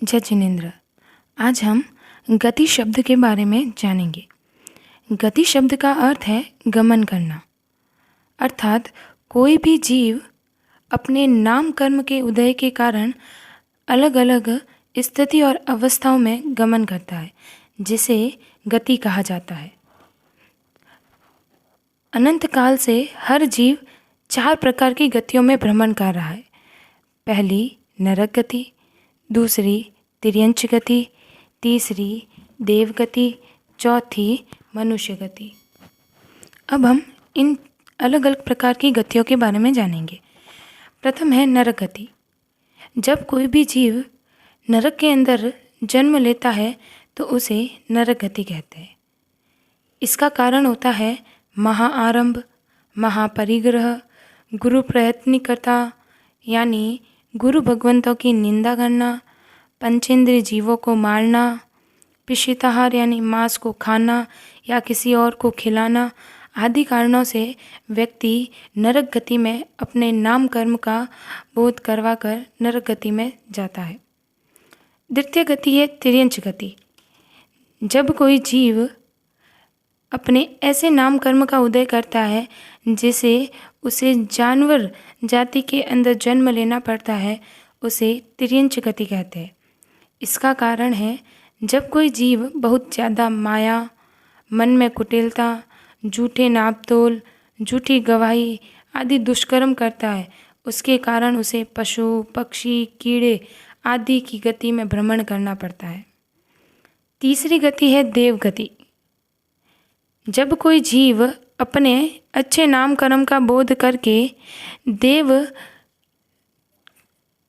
जय जिनेन्द्र। आज हम गति शब्द के बारे में जानेंगे। गति शब्द का अर्थ है गमन करना, अर्थात कोई भी जीव अपने नाम कर्म के उदय के कारण अलग अलग स्थिति और अवस्थाओं में गमन करता है, जिसे गति कहा जाता है। अनंत काल से हर जीव 4 प्रकार की गतियों में भ्रमण कर रहा है। पहली नरक गति, दूसरी तिर्यंच गति, तीसरी देव गति, चौथी मनुष्य गति। अब हम इन अलग अलग प्रकार की गतियों के बारे में जानेंगे। प्रथम है नरक गति। जब कोई भी जीव नरक के अंदर जन्म लेता है तो उसे नरक गति कहते हैं। इसका कारण होता है महाआरंभ, महापरिग्रह, गुरु प्रयत्निकता यानी गुरु भगवंतों की निंदा करना, पंचेंद्रिय जीवों को मारना, पिशिताहार यानी मांस को खाना या किसी और को खिलाना आदि कारणों से व्यक्ति नरक गति में अपने नाम कर्म का बोध करवाकर नरक गति में जाता है। द्वितीय गति है तिर्यंच गति। जब कोई जीव अपने ऐसे नाम कर्म का उदय करता है जिसे उसे जानवर जाति के अंदर जन्म लेना पड़ता है, उसे तिर्यंच गति कहते हैं। इसका कारण है जब कोई जीव बहुत ज़्यादा माया, मन में कुटिलता, झूठे नापतोल, झूठी गवाही आदि दुष्कर्म करता है, उसके कारण उसे पशु, पक्षी, कीड़े आदि की गति में भ्रमण करना पड़ता है। तीसरी गति है देव गति। जब कोई जीव अपने अच्छे नाम कर्म का बोध करके देव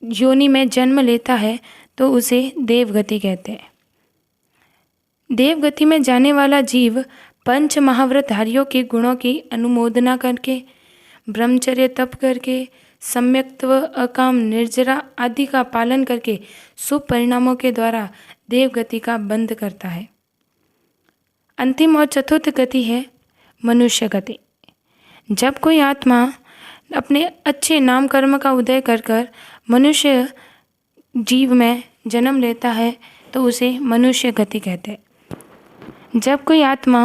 योनि में जन्म लेता है तो उसे देव गति कहते हैं। देव गति में जाने वाला जीव पंच महाव्रतधारियों के गुणों की अनुमोदना करके, ब्रह्मचर्य तप करके, सम्यक्त्व, अकाम, निर्जरा आदि का पालन करके शुभ परिणामों के द्वारा देव गति का बंध करता है। अंतिम और चतुर्थ गति है मनुष्य गति। जब कोई आत्मा अपने अच्छे नाम कर्म का उदय कर मनुष्य जीव में जन्म लेता है तो उसे मनुष्य गति कहते हैं। जब कोई आत्मा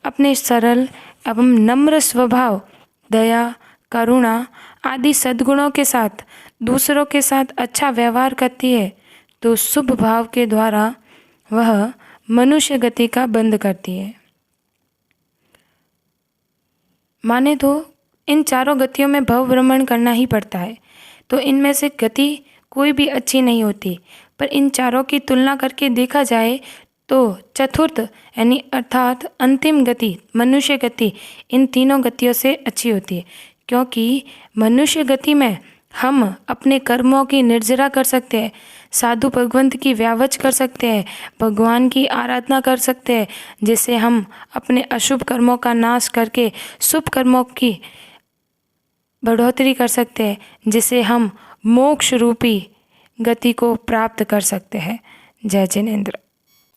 अपने सरल एवं नम्र स्वभाव, दया, करुणा आदि सद्गुणों के साथ दूसरों के साथ अच्छा व्यवहार करती है तो शुभ भाव के द्वारा वह मनुष्य गति का बंध करती है। माने तो इन चारों गतियों में भव भ्रमण करना ही पड़ता है, तो इनमें से गति कोई भी अच्छी नहीं होती, पर इन चारों की तुलना करके देखा जाए तो चतुर्थ यानी अर्थात अंतिम गति मनुष्य गति इन तीनों गतियों से अच्छी होती है, क्योंकि मनुष्य गति में हम अपने कर्मों की निर्जरा कर सकते हैं, साधु भगवंत की व्यावच कर सकते हैं, भगवान की आराधना कर सकते हैं, जिससे हम अपने अशुभ कर्मों का नाश करके शुभ कर्मों की बढ़ोतरी कर सकते हैं, जिससे हम मोक्ष रूपी गति को प्राप्त कर सकते हैं। जय जिनेन्द्र।